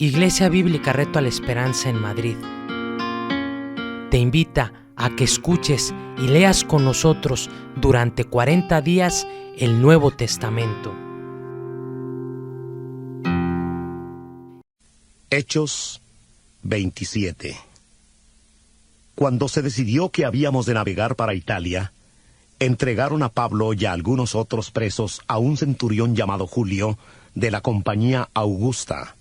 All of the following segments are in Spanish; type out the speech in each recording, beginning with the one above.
Iglesia Bíblica Reto a la Esperanza en Madrid te invita a que escuches y leas con nosotros durante 40 días el Nuevo Testamento. Hechos 27. Cuando se decidió que habíamos de navegar para Italia, entregaron a Pablo y a algunos otros presos a un centurión llamado Julio, de la compañía Augusta.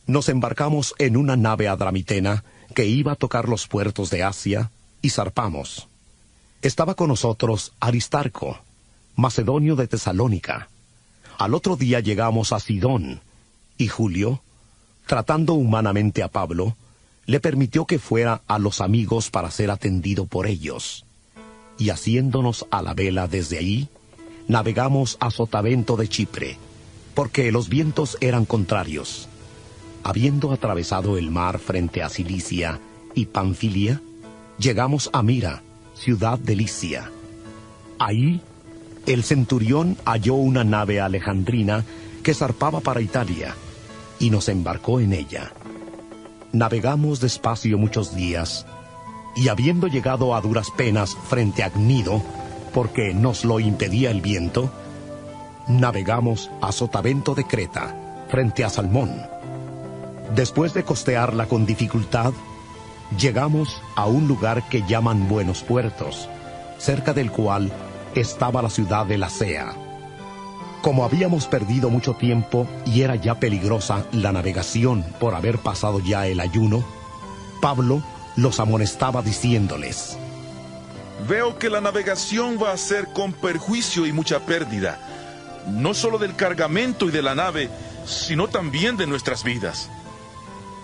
Nos embarcamos en una nave adramitena que iba a tocar los puertos de Asia, y zarpamos. Estaba con nosotros Aristarco, macedonio de Tesalónica. Al otro día llegamos a Sidón, y Julio, tratando humanamente a Pablo, le permitió que fuera a los amigos para ser atendido por ellos. Y haciéndonos a la vela desde ahí, navegamos a Sotavento de Chipre, porque los vientos eran contrarios. Habiendo atravesado el mar frente a Cilicia y Panfilia, llegamos a Mira, ciudad de Licia. Ahí, el centurión halló una nave alejandrina que zarpaba para Italia, y nos embarcó en ella. Navegamos despacio muchos días, y habiendo llegado a duras penas frente a Gnido, porque nos lo impedía el viento, navegamos a Sotavento de Creta, frente a Salmón. Después de costearla con dificultad, llegamos a un lugar que llaman Buenos Puertos, cerca del cual estaba la ciudad de Lasea. Como habíamos perdido mucho tiempo y era ya peligrosa la navegación por haber pasado ya el ayuno, Pablo los amonestaba diciéndoles: Veo que la navegación va a ser con perjuicio y mucha pérdida, no solo del cargamento y de la nave, sino también de nuestras vidas.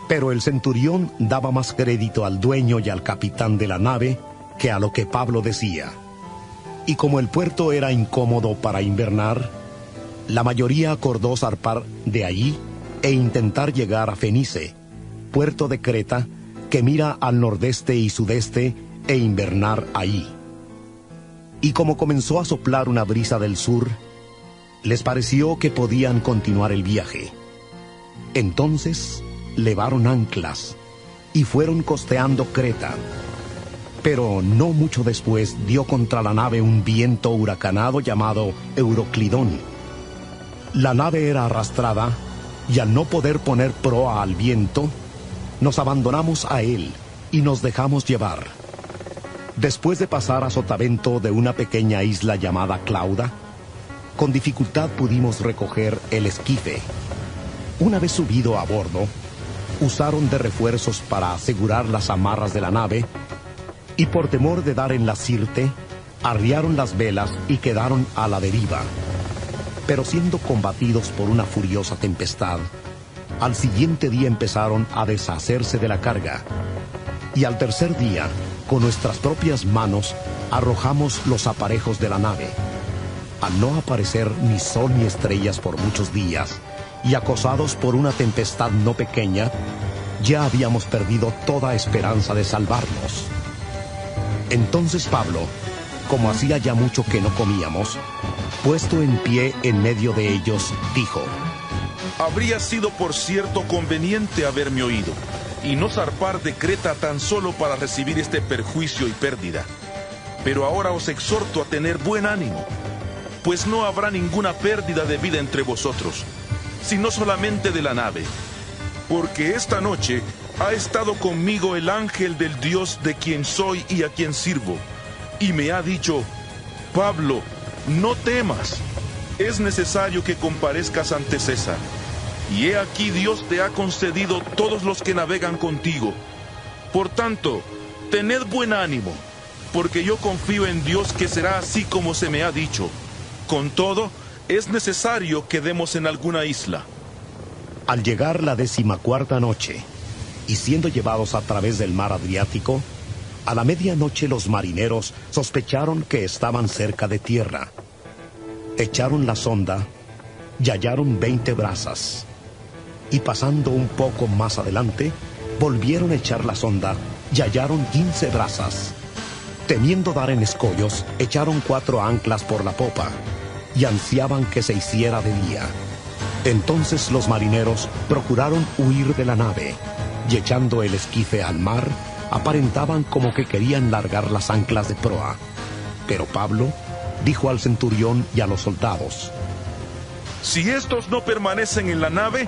Pero el centurión daba más crédito al dueño y al capitán de la nave que a lo que Pablo decía. Y como el puerto era incómodo para invernar, la mayoría acordó zarpar de allí e intentar llegar a Fenice, puerto de Creta, que mira al nordeste y sudeste, e invernar allí. Y como comenzó a soplar una brisa del sur, les pareció que podían continuar el viaje. Entonces levaron anclas y fueron costeando Creta. Pero no mucho después dio contra la nave un viento huracanado llamado Euroclidón. La nave era arrastrada, y al no poder poner proa al viento, nos abandonamos a él y nos dejamos llevar. Después de pasar a sotavento de una pequeña isla llamada Clauda, con dificultad pudimos recoger el esquife. Una vez subido a bordo, usaron de refuerzos para asegurar las amarras de la nave, y por temor de dar en la sirte, arriaron las velas y quedaron a la deriva. Pero siendo combatidos por una furiosa tempestad, al siguiente día empezaron a deshacerse de la carga, y al tercer día, con nuestras propias manos, arrojamos los aparejos de la nave. Al no aparecer ni sol ni estrellas por muchos días, y acosados por una tempestad no pequeña, ya habíamos perdido toda esperanza de salvarnos. Entonces Pablo, como hacía ya mucho que no comíamos, puesto en pie en medio de ellos, dijo: Habría sido por cierto conveniente haberme oído, y no zarpar de Creta tan solo para recibir este perjuicio y pérdida. Pero ahora os exhorto a tener buen ánimo, pues no habrá ninguna pérdida de vida entre vosotros, sino solamente de la nave. Porque esta noche ha estado conmigo el ángel del Dios de quien soy y a quien sirvo, y me ha dicho: Pablo, no temas, es necesario que comparezcas ante César. Y he aquí Dios te ha concedido todos los que navegan contigo. Por tanto, tened buen ánimo, porque yo confío en Dios que será así como se me ha dicho. Con todo, es necesario que demos en alguna isla. Al llegar la 14ª noche, y siendo llevados a través del mar Adriático, a la medianoche los marineros sospecharon que estaban cerca de tierra. Echaron la sonda y hallaron 20 brazas. Y pasando un poco más adelante, volvieron a echar la sonda y hallaron 15 brazas. Temiendo dar en escollos, echaron 4 anclas por la popa, y ansiaban que se hiciera de día. Entonces los marineros procuraron huir de la nave, y echando el esquife al mar, aparentaban como que querían largar las anclas de proa. Pero Pablo dijo al centurión y a los soldados: Si estos no permanecen en la nave,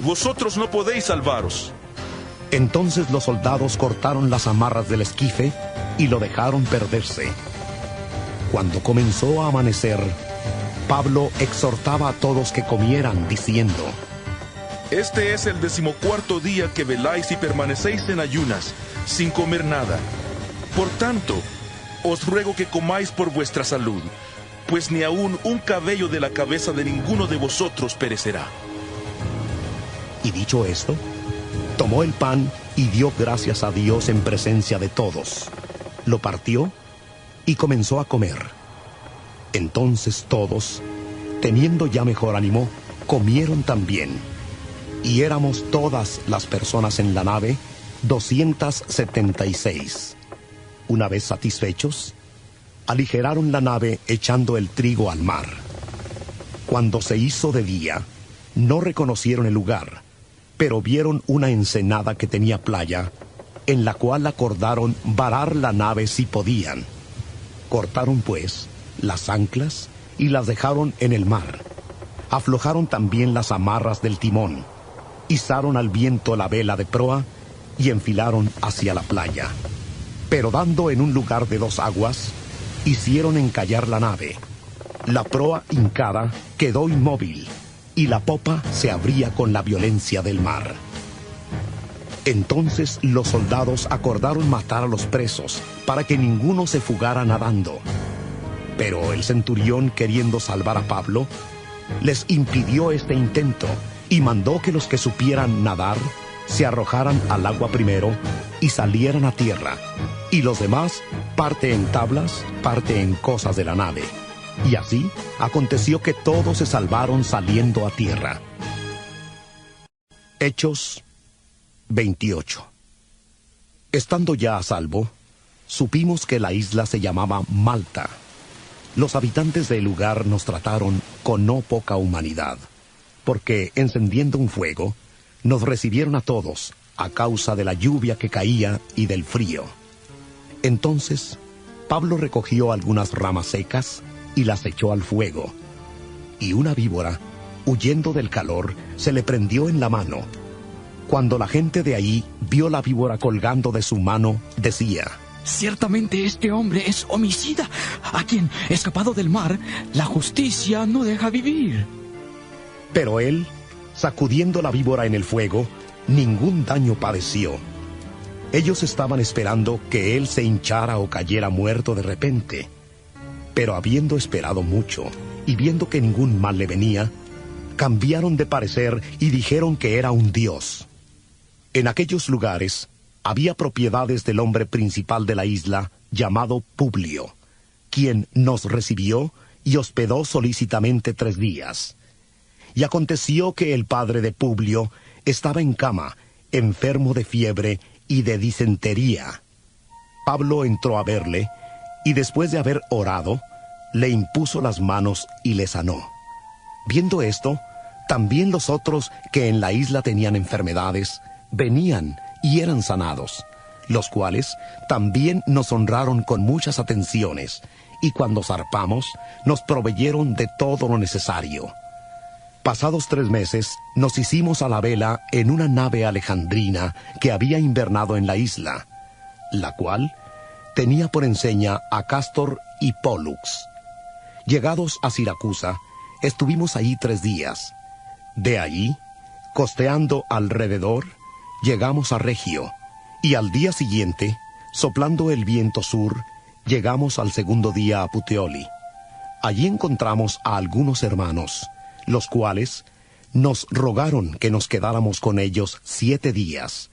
vosotros no podéis salvaros. Entonces los soldados cortaron las amarras del esquife y lo dejaron perderse. Cuando comenzó a amanecer, Pablo exhortaba a todos que comieran, diciendo: Este es el 14º día que veláis y permanecéis en ayunas, sin comer nada. Por tanto, os ruego que comáis por vuestra salud, pues ni aun un cabello de la cabeza de ninguno de vosotros perecerá. Y dicho esto, tomó el pan y dio gracias a Dios en presencia de todos. Lo partió y comenzó a comer. Entonces todos, teniendo ya mejor ánimo, comieron también. Y éramos todas las personas en la nave, 276. Una vez satisfechos, aligeraron la nave echando el trigo al mar. Cuando se hizo de día, no reconocieron el lugar, pero vieron una ensenada que tenía playa, en la cual acordaron varar la nave si podían. Cortaron pues las anclas y las dejaron en el mar. Aflojaron también las amarras del timón, izaron al viento la vela de proa y enfilaron hacia la playa. Pero dando en un lugar de 2 aguas, hicieron encallar la nave. La proa hincada quedó inmóvil y la popa se abría con la violencia del mar. Entonces los soldados acordaron matar a los presos para que ninguno se fugara nadando. Pero el centurión, queriendo salvar a Pablo, les impidió este intento y mandó que los que supieran nadar se arrojaran al agua primero y salieran a tierra, y los demás parte en tablas, parte en cosas de la nave. Y así aconteció que todos se salvaron saliendo a tierra. Hechos 28. Estando ya a salvo, supimos que la isla se llamaba Malta. Los habitantes del lugar nos trataron con no poca humanidad, porque encendiendo un fuego, nos recibieron a todos a causa de la lluvia que caía y del frío. Entonces Pablo recogió algunas ramas secas y las echó al fuego, y una víbora, huyendo del calor, se le prendió en la mano. Cuando la gente de ahí vio la víbora colgando de su mano, decía: Ciertamente este hombre es homicida, a quien, escapado del mar, la justicia no deja vivir. Pero él, sacudiendo la víbora en el fuego, ningún daño padeció. Ellos estaban esperando que él se hinchara o cayera muerto de repente. Pero habiendo esperado mucho, y viendo que ningún mal le venía, cambiaron de parecer y dijeron que era un dios. En aquellos lugares había propiedades del hombre principal de la isla, llamado Publio, quien nos recibió y hospedó solícitamente 3 días. Y aconteció que el padre de Publio estaba en cama, enfermo de fiebre y de disentería. Pablo entró a verle, y después de haber orado, le impuso las manos y le sanó. Viendo esto, también los otros que en la isla tenían enfermedades, venían y eran sanados, los cuales también nos honraron con muchas atenciones, y cuando zarpamos, nos proveyeron de todo lo necesario. Pasados 3 meses, nos hicimos a la vela en una nave alejandrina que había invernado en la isla, la cual tenía por enseña a Cástor y Pólux. Llegados a Siracusa, estuvimos allí 3 días. De allí, costeando alrededor, llegamos a Regio, y al día siguiente, soplando el viento sur, llegamos al 2.º día a Puteoli. Allí encontramos a algunos hermanos, los cuales nos rogaron que nos quedáramos con ellos 7 días.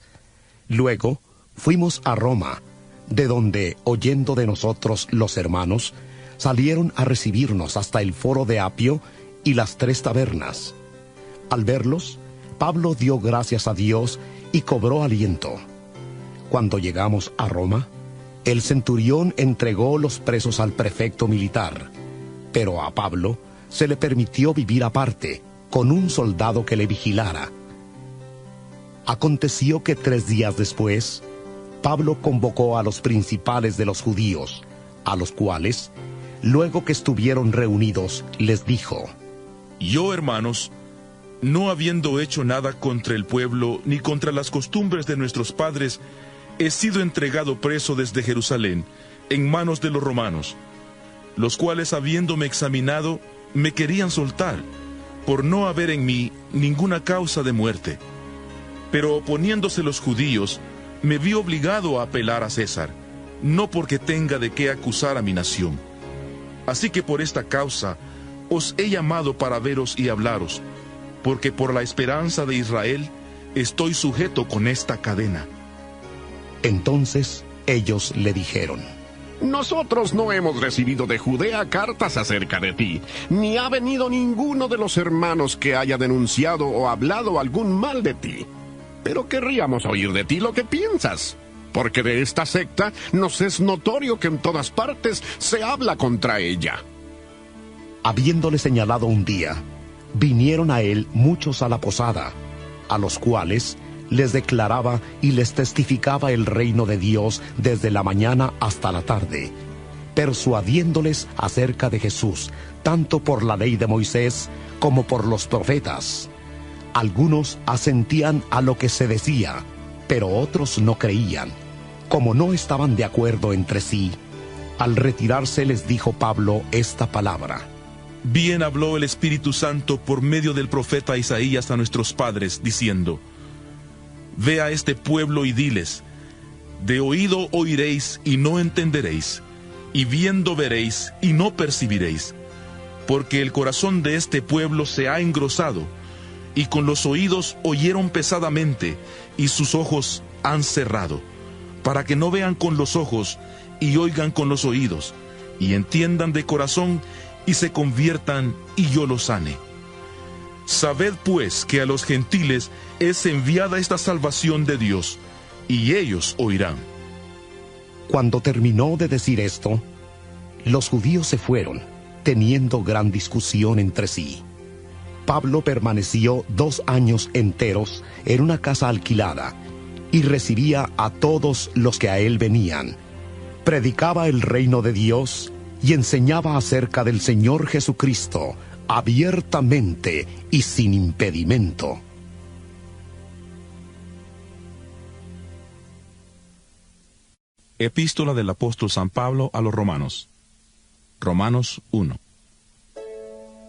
Luego fuimos a Roma, de donde, oyendo de nosotros los hermanos, salieron a recibirnos hasta el foro de Apio y las 3 tabernas. Al verlos, Pablo dio gracias a Dios y cobró aliento. Cuando llegamos a Roma, el centurión entregó los presos al prefecto militar, pero a Pablo se le permitió vivir aparte, con un soldado que le vigilara. Aconteció que 3 días después, Pablo convocó a los principales de los judíos, a los cuales, luego que estuvieron reunidos, les dijo: Yo, hermanos, no habiendo hecho nada contra el pueblo ni contra las costumbres de nuestros padres, he sido entregado preso desde Jerusalén, en manos de los romanos, los cuales, habiéndome examinado, me querían soltar, por no haber en mí ninguna causa de muerte. Pero oponiéndose los judíos, me vi obligado a apelar a César, no porque tenga de qué acusar a mi nación. Así que por esta causa os he llamado para veros y hablaros, porque por la esperanza de Israel estoy sujeto con esta cadena. Entonces ellos le dijeron: Nosotros no hemos recibido de Judea cartas acerca de ti, ni ha venido ninguno de los hermanos que haya denunciado o hablado algún mal de ti. Pero querríamos oír de ti lo que piensas, porque de esta secta nos es notorio que en todas partes se habla contra ella. Habiéndole señalado un día, vinieron a él muchos a la posada, a los cuales les declaraba y les testificaba el reino de Dios desde la mañana hasta la tarde, persuadiéndoles acerca de Jesús, tanto por la ley de Moisés como por los profetas. Algunos asentían a lo que se decía, pero otros no creían. Como no estaban de acuerdo entre sí, al retirarse les dijo Pablo esta palabra: Bien habló el Espíritu Santo por medio del profeta Isaías a nuestros padres, diciendo: Ve a este pueblo y diles: de oído oiréis y no entenderéis, y viendo veréis y no percibiréis, porque el corazón de este pueblo se ha engrosado, y con los oídos oyeron pesadamente, y sus ojos han cerrado, para que no vean con los ojos, y oigan con los oídos, y entiendan de corazón, y se conviertan, y yo los sane. Sabed pues que a los gentiles es enviada esta salvación de Dios, y ellos oirán. Cuando terminó de decir esto, los judíos se fueron, teniendo gran discusión entre sí. Pablo permaneció 2 años enteros en una casa alquilada, y recibía a todos los que a él venían. Predicaba el reino de Dios y enseñaba acerca del Señor Jesucristo, abiertamente y sin impedimento. Epístola del apóstol San Pablo a los Romanos. Romanos 1.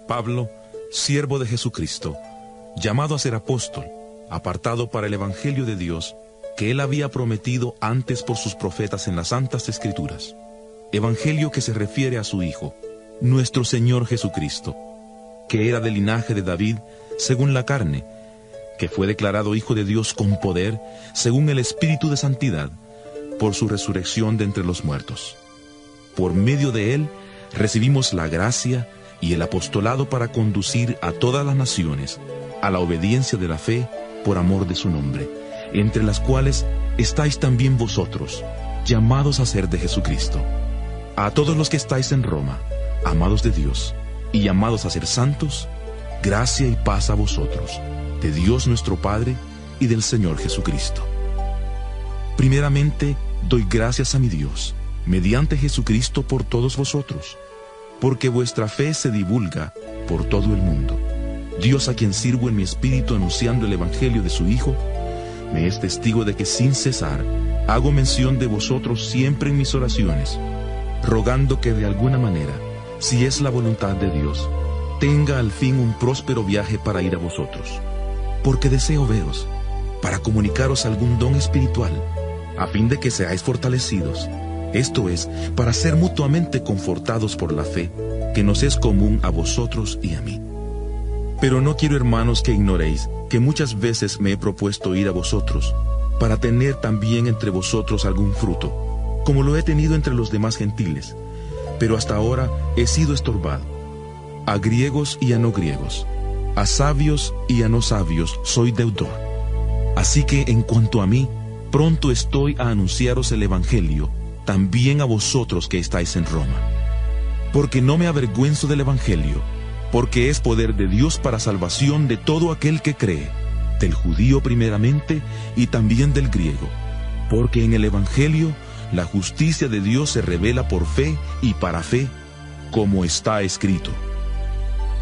Pablo, siervo de Jesucristo, llamado a ser apóstol, apartado para el evangelio de Dios, que él había prometido antes por sus profetas en las santas escrituras. Evangelio que se refiere a su Hijo, nuestro Señor Jesucristo, que era del linaje de David, según la carne, que fue declarado Hijo de Dios con poder, según el Espíritu de Santidad, por su resurrección de entre los muertos. Por medio de él recibimos la gracia y el apostolado para conducir a todas las naciones a la obediencia de la fe por amor de su nombre, entre las cuales estáis también vosotros, llamados a ser de Jesucristo. A todos los que estáis en Roma, amados de Dios, y llamados a ser santos, gracia y paz a vosotros, de Dios nuestro Padre y del Señor Jesucristo. Primeramente, doy gracias a mi Dios, mediante Jesucristo por todos vosotros, porque vuestra fe se divulga por todo el mundo. Dios, a quien sirvo en mi espíritu anunciando el evangelio de su Hijo, me es testigo de que sin cesar hago mención de vosotros siempre en mis oraciones, rogando que de alguna manera, si es la voluntad de Dios, tenga al fin un próspero viaje para ir a vosotros, porque deseo veros, para comunicaros algún don espiritual, a fin de que seáis fortalecidos, esto es, para ser mutuamente confortados por la fe, que nos es común a vosotros y a mí. Pero no quiero, hermanos, que ignoréis que muchas veces me he propuesto ir a vosotros, para tener también entre vosotros algún fruto, como lo he tenido entre los demás gentiles, pero hasta ahora he sido estorbado. A griegos y a no griegos, a sabios y a no sabios soy deudor. Así que en cuanto a mí, pronto estoy a anunciaros el evangelio, también a vosotros que estáis en Roma. Porque no me avergüenzo del evangelio, porque es poder de Dios para salvación de todo aquel que cree, del judío primeramente y también del griego, porque en el Evangelio la justicia de Dios se revela por fe y para fe, como está escrito.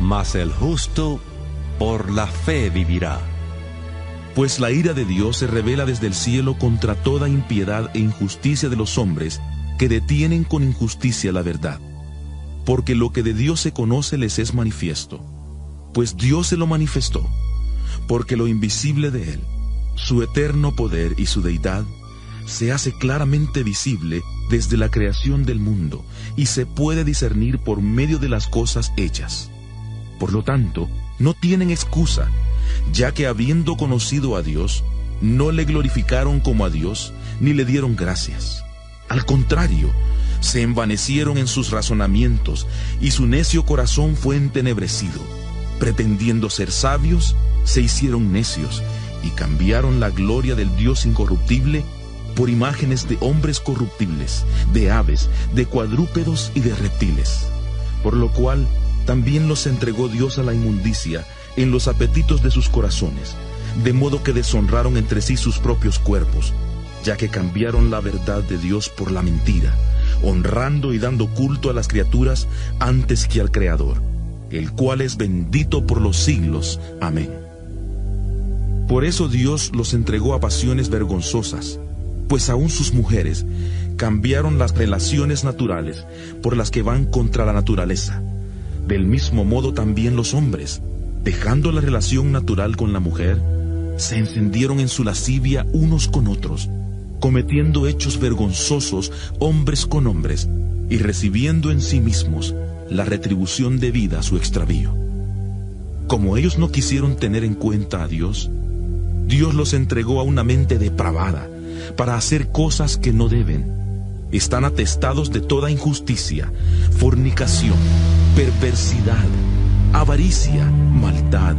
Mas el justo por la fe vivirá. Pues la ira de Dios se revela desde el cielo contra toda impiedad e injusticia de los hombres que detienen con injusticia la verdad. Porque lo que de Dios se conoce les es manifiesto, pues Dios se lo manifestó, porque lo invisible de Él, su eterno poder y su deidad, se hace claramente visible desde la creación del mundo y se puede discernir por medio de las cosas hechas. Por lo tanto, no tienen excusa, ya que habiendo conocido a Dios, no le glorificaron como a Dios, ni le dieron gracias. Al contrario, se envanecieron en sus razonamientos, y su necio corazón fue entenebrecido. Pretendiendo ser sabios, se hicieron necios, y cambiaron la gloria del Dios incorruptible por imágenes de hombres corruptibles, de aves, de cuadrúpedos y de reptiles. Por lo cual, también los entregó Dios a la inmundicia en los apetitos de sus corazones, de modo que deshonraron entre sí sus propios cuerpos, ya que cambiaron la verdad de Dios por la mentira, honrando y dando culto a las criaturas antes que al Creador, el cual es bendito por los siglos. Amén. Por eso Dios los entregó a pasiones vergonzosas, pues aún sus mujeres cambiaron las relaciones naturales por las que van contra la naturaleza. Del mismo modo también los hombres, dejando la relación natural con la mujer, se encendieron en su lascivia unos con otros, cometiendo hechos vergonzosos hombres con hombres, y recibiendo en sí mismos la retribución debida a su extravío. Como ellos no quisieron tener en cuenta a Dios, Dios los entregó a una mente depravada, para hacer cosas que no deben. Están atestados de toda injusticia, fornicación, perversidad, avaricia, maldad,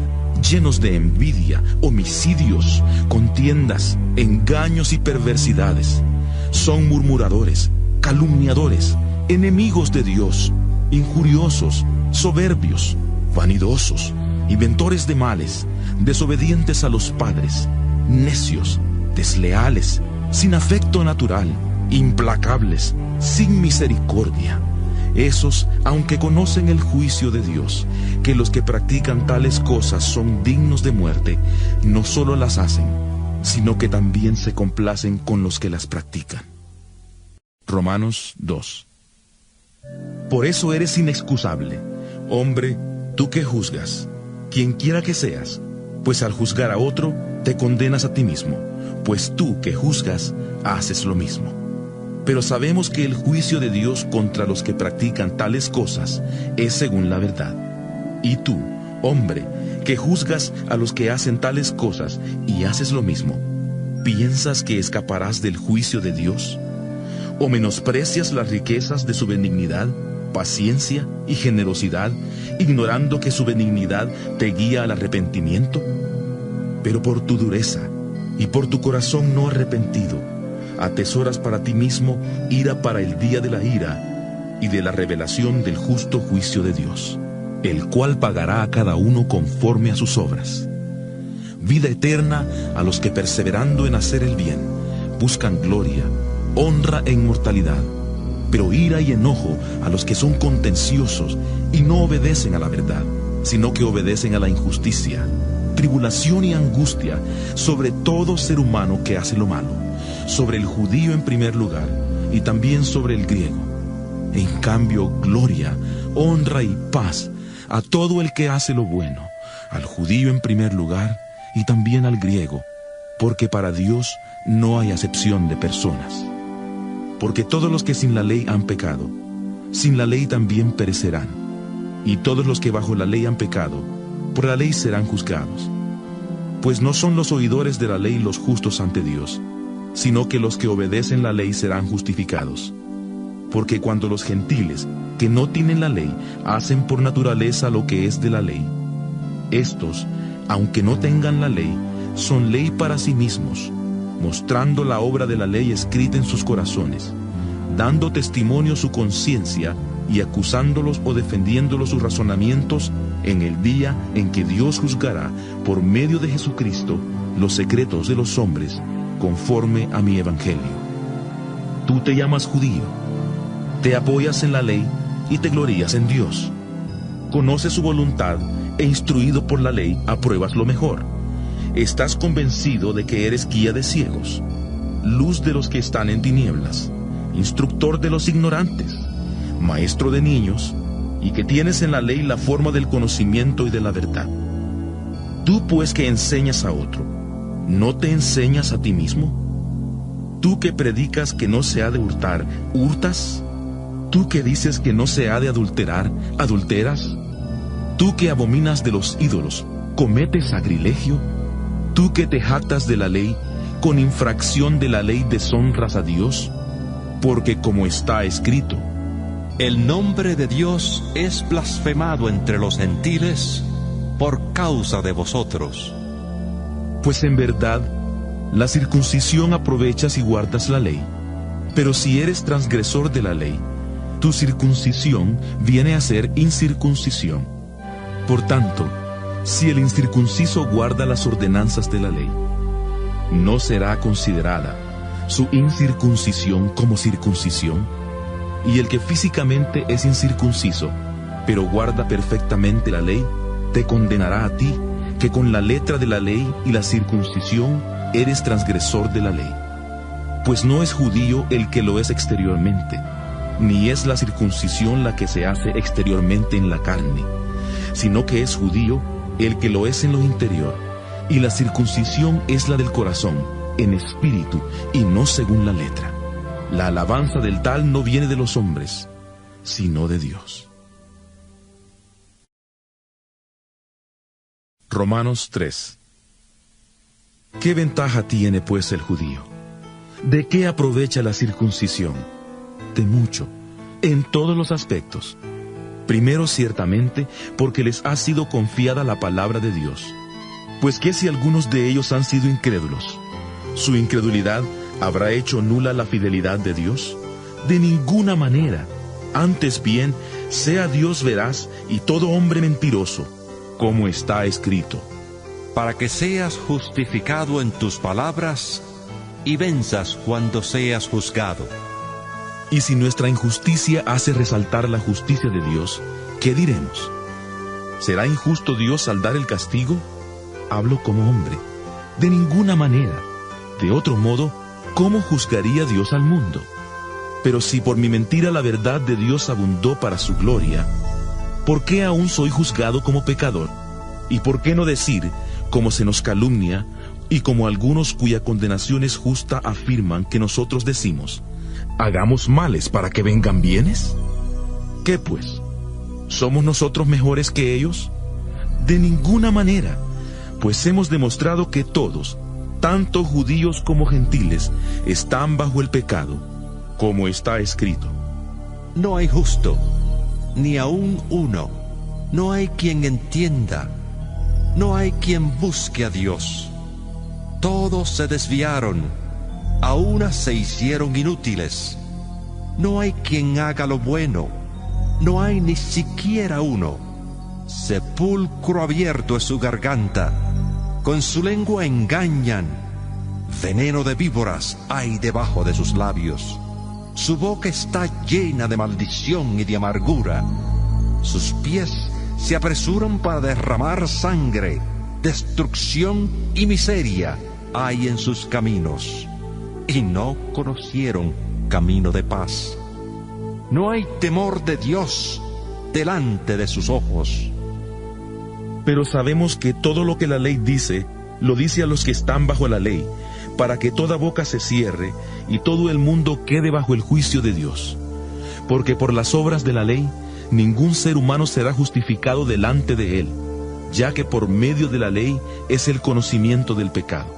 llenos de envidia, homicidios, contiendas, engaños y perversidades. Son murmuradores, calumniadores, enemigos de Dios, injuriosos, soberbios, vanidosos, inventores de males, desobedientes a los padres, necios, desleales, sin afecto natural, implacables, sin misericordia. Esos, aunque conocen el juicio de Dios, que los que practican tales cosas son dignos de muerte, no solo las hacen, sino que también se complacen con los que las practican. Romanos 2. Por eso eres inexcusable, hombre, tú que juzgas, quien quiera que seas, pues al juzgar a otro, te condenas a ti mismo, pues tú que juzgas, haces lo mismo. Pero sabemos que el juicio de Dios contra los que practican tales cosas es según la verdad. Y tú, hombre, que juzgas a los que hacen tales cosas y haces lo mismo, ¿piensas que escaparás del juicio de Dios? ¿O menosprecias las riquezas de su benignidad, paciencia y generosidad, ignorando que su benignidad te guía al arrepentimiento? Pero por tu dureza y por tu corazón no arrepentido, atesoras para ti mismo ira para el día de la ira y de la revelación del justo juicio de Dios, el cual pagará a cada uno conforme a sus obras. Vida eterna a los que perseverando en hacer el bien, buscan gloria, honra e inmortalidad, pero ira y enojo a los que son contenciosos y no obedecen a la verdad, sino que obedecen a la injusticia, tribulación y angustia sobre todo ser humano que hace lo malo, sobre el judío en primer lugar y también sobre el griego. En cambio, gloria, honra y paz a todo el que hace lo bueno, al judío en primer lugar y también al griego, porque para Dios no hay acepción de personas. Porque todos los que sin la ley han pecado, sin la ley también perecerán, y todos los que bajo la ley han pecado, por la ley serán juzgados. Pues no son los oidores de la ley los justos ante Dios, sino que los que obedecen la ley serán justificados. Porque cuando los gentiles, que no tienen la ley, hacen por naturaleza lo que es de la ley, estos, aunque no tengan la ley, son ley para sí mismos, mostrando la obra de la ley escrita en sus corazones, dando testimonio su conciencia y acusándolos o defendiéndolos sus razonamientos en el día en que Dios juzgará por medio de Jesucristo los secretos de los hombres conforme a mi evangelio. Tú te llamas judío, te apoyas en la ley y te glorías en Dios. Conoces su voluntad e instruido por la ley apruebas lo mejor. Estás convencido de que eres guía de ciegos, luz de los que están en tinieblas, instructor de los ignorantes, maestro de niños, y que tienes en la ley la forma del conocimiento y de la verdad. Tú pues que enseñas a otro, ¿no te enseñas a ti mismo? Tú que predicas que no se ha de hurtar, ¿hurtas? Tú que dices que no se ha de adulterar, ¿adulteras? Tú que abominas de los ídolos, ¿cometes sacrilegio? Tú que te jactas de la ley, con infracción de la ley deshonras a Dios, porque como está escrito, el nombre de Dios es blasfemado entre los gentiles por causa de vosotros. Pues en verdad, la circuncisión aprovechas si guardas la ley, pero si eres transgresor de la ley, tu circuncisión viene a ser incircuncisión. Por tanto, si el incircunciso guarda las ordenanzas de la ley, ¿no será considerada su incircuncisión como circuncisión? Y el que físicamente es incircunciso, pero guarda perfectamente la ley, te condenará a ti, que con la letra de la ley y la circuncisión eres transgresor de la ley. Pues no es judío el que lo es exteriormente, ni es la circuncisión la que se hace exteriormente en la carne, sino que es judío el que lo es en lo interior, y la circuncisión es la del corazón, en espíritu y no según la letra. La alabanza del tal no viene de los hombres, sino de Dios. Romanos 3. ¿Qué ventaja tiene pues el judío? ¿De qué aprovecha la circuncisión? De mucho, en todos los aspectos. Primero, ciertamente, porque les ha sido confiada la palabra de Dios. Pues que si algunos de ellos han sido incrédulos, ¿su incredulidad habrá hecho nula la fidelidad de Dios? De ninguna manera. Antes bien, sea Dios veraz y todo hombre mentiroso, como está escrito. Para que seas justificado en tus palabras y venzas cuando seas juzgado. Y si nuestra injusticia hace resaltar la justicia de Dios, ¿qué diremos? ¿Será injusto Dios al dar el castigo? Hablo como hombre. De ninguna manera. De otro modo, ¿cómo juzgaría Dios al mundo? Pero si por mi mentira la verdad de Dios abundó para su gloria, ¿por qué aún soy juzgado como pecador? ¿Y por qué no decir, como se nos calumnia, y como algunos cuya condenación es justa afirman que nosotros decimos, ¿hagamos males para que vengan bienes? ¿Qué pues? ¿Somos nosotros mejores que ellos? De ninguna manera, pues hemos demostrado que todos, tanto judíos como gentiles, están bajo el pecado, como está escrito. No hay justo, ni aun uno. No hay quien entienda. No hay quien busque a Dios. Todos se desviaron, a una se hicieron inútiles. No hay quien haga lo bueno. No hay ni siquiera uno. Sepulcro abierto es su garganta. Con su lengua engañan. Veneno de víboras hay debajo de sus labios. Su boca está llena de maldición y de amargura. Sus pies se apresuran para derramar sangre. Destrucción y miseria hay en sus caminos. Y no conocieron camino de paz. No hay temor de Dios delante de sus ojos. Pero sabemos que todo lo que la ley dice, lo dice a los que están bajo la ley, para que toda boca se cierre y todo el mundo quede bajo el juicio de Dios. Porque por las obras de la ley, ningún ser humano será justificado delante de él, ya que por medio de la ley es el conocimiento del pecado.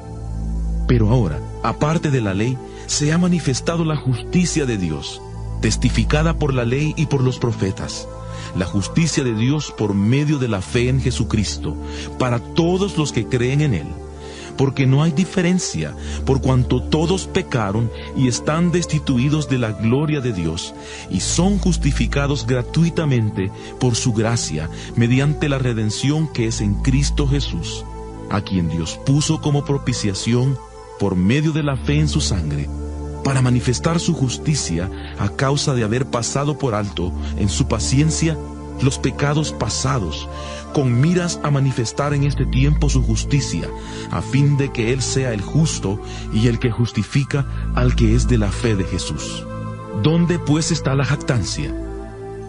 Pero ahora, aparte de la ley, se ha manifestado la justicia de Dios, testificada por la ley y por los profetas, la justicia de Dios por medio de la fe en Jesucristo, para todos los que creen en Él, porque no hay diferencia, por cuanto todos pecaron y están destituidos de la gloria de Dios, y son justificados gratuitamente por su gracia, mediante la redención que es en Cristo Jesús, a quien Dios puso como propiciación por medio de la fe en su sangre, para manifestar su justicia a causa de haber pasado por alto en su paciencia los pecados pasados, con miras a manifestar en este tiempo su justicia, a fin de que Él sea el justo y el que justifica al que es de la fe de Jesús. ¿Dónde pues está la jactancia?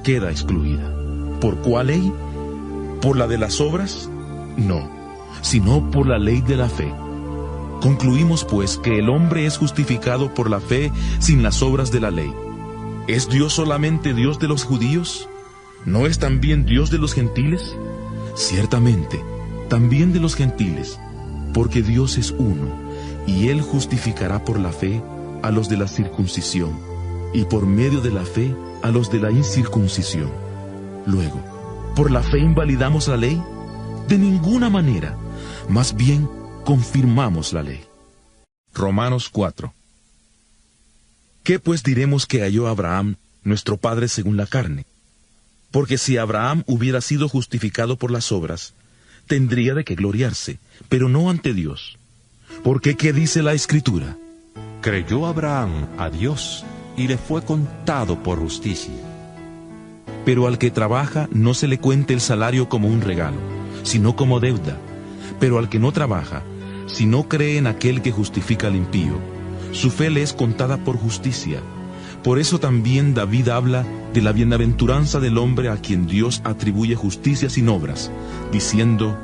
Queda excluida. ¿Por cuál ley? ¿Por la de las obras? No, sino por la ley de la fe. Concluimos pues que el hombre es justificado por la fe sin las obras de la ley. ¿Es Dios solamente Dios de los judíos? ¿No es también Dios de los gentiles? Ciertamente, también de los gentiles, porque Dios es uno, y Él justificará por la fe a los de la circuncisión, y por medio de la fe a los de la incircuncisión. Luego, ¿por la fe invalidamos la ley? De ninguna manera, más bien confirmamos la ley. Romanos 4. ¿Qué pues diremos que halló Abraham, nuestro padre según la carne? Porque si Abraham hubiera sido justificado por las obras, tendría de qué gloriarse, pero no ante Dios. Porque ¿qué dice la Escritura? Creyó Abraham a Dios y le fue contado por justicia. Pero al que trabaja no se le cuente el salario como un regalo, sino como deuda. Pero al que no trabaja, si no cree en aquel que justifica al impío, su fe le es contada por justicia. Por eso también David habla de la bienaventuranza del hombre a quien Dios atribuye justicia sin obras, diciendo: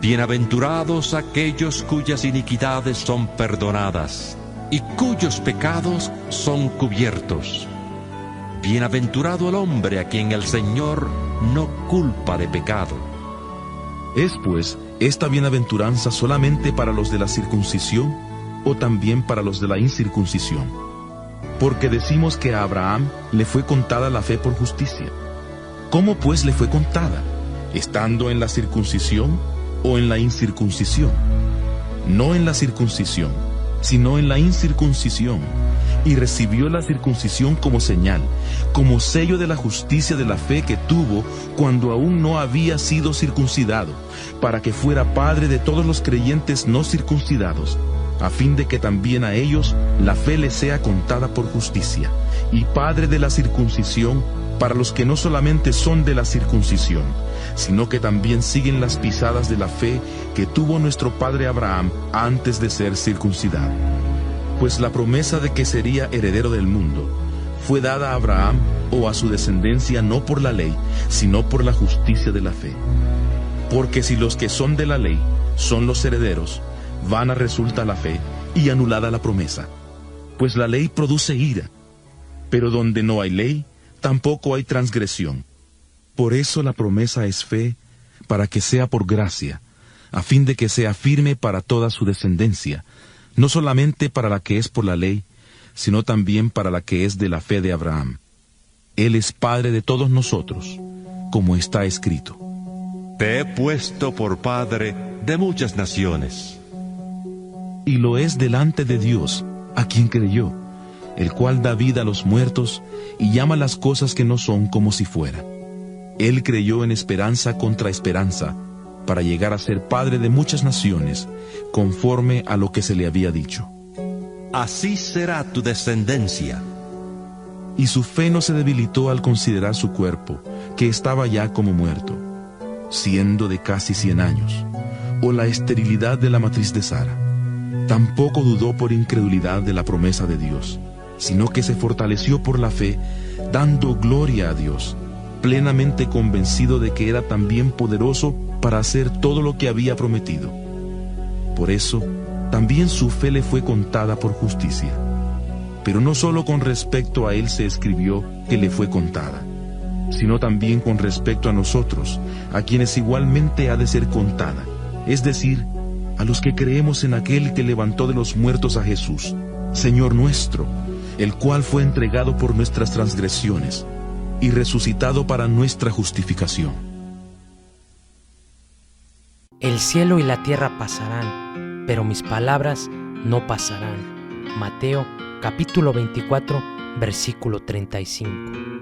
Bienaventurados aquellos cuyas iniquidades son perdonadas y cuyos pecados son cubiertos. Bienaventurado el hombre a quien el Señor no culpa de pecado. ¿Es pues esta bienaventuranza solamente para los de la circuncisión o también para los de la incircuncisión? Porque decimos que a Abraham le fue contada la fe por justicia. ¿Cómo pues le fue contada? ¿Estando en la circuncisión o en la incircuncisión? No en la circuncisión, sino en la incircuncisión. Y recibió la circuncisión como señal, como sello de la justicia de la fe que tuvo cuando aún no había sido circuncidado, para que fuera padre de todos los creyentes no circuncidados, a fin de que también a ellos la fe les sea contada por justicia, y padre de la circuncisión para los que no solamente son de la circuncisión, sino que también siguen las pisadas de la fe que tuvo nuestro padre Abraham antes de ser circuncidado. Pues la promesa de que sería heredero del mundo fue dada a Abraham o a su descendencia no por la ley, sino por la justicia de la fe. Porque si los que son de la ley son los herederos, vana resulta la fe y anulada la promesa. Pues la ley produce ira, pero donde no hay ley, tampoco hay transgresión. Por eso la promesa es fe, para que sea por gracia, a fin de que sea firme para toda su descendencia, no solamente para la que es por la ley, sino también para la que es de la fe de Abraham. Él es Padre de todos nosotros, como está escrito: Te he puesto por padre de muchas naciones. Y lo es delante de Dios, a quien creyó, el cual da vida a los muertos y llama las cosas que no son como si fuera. Él creyó en esperanza contra esperanza, para llegar a ser padre de muchas naciones, conforme a lo que se le había dicho. Así será tu descendencia. Y su fe no se debilitó al considerar su cuerpo, que estaba ya como muerto, siendo de casi 100 años, o la esterilidad de la matriz de Sara. Tampoco dudó por incredulidad de la promesa de Dios, sino que se fortaleció por la fe, dando gloria a Dios, plenamente convencido de que era también poderoso para hacer todo lo que había prometido. Por eso, también su fe le fue contada por justicia. Pero no solo con respecto a él se escribió que le fue contada, sino también con respecto a nosotros, a quienes igualmente ha de ser contada, es decir, a los que creemos en aquel que levantó de los muertos a Jesús, Señor nuestro, el cual fue entregado por nuestras transgresiones y resucitado para nuestra justificación. El cielo y la tierra pasarán, pero mis palabras no pasarán. Mateo capítulo 24, versículo 35.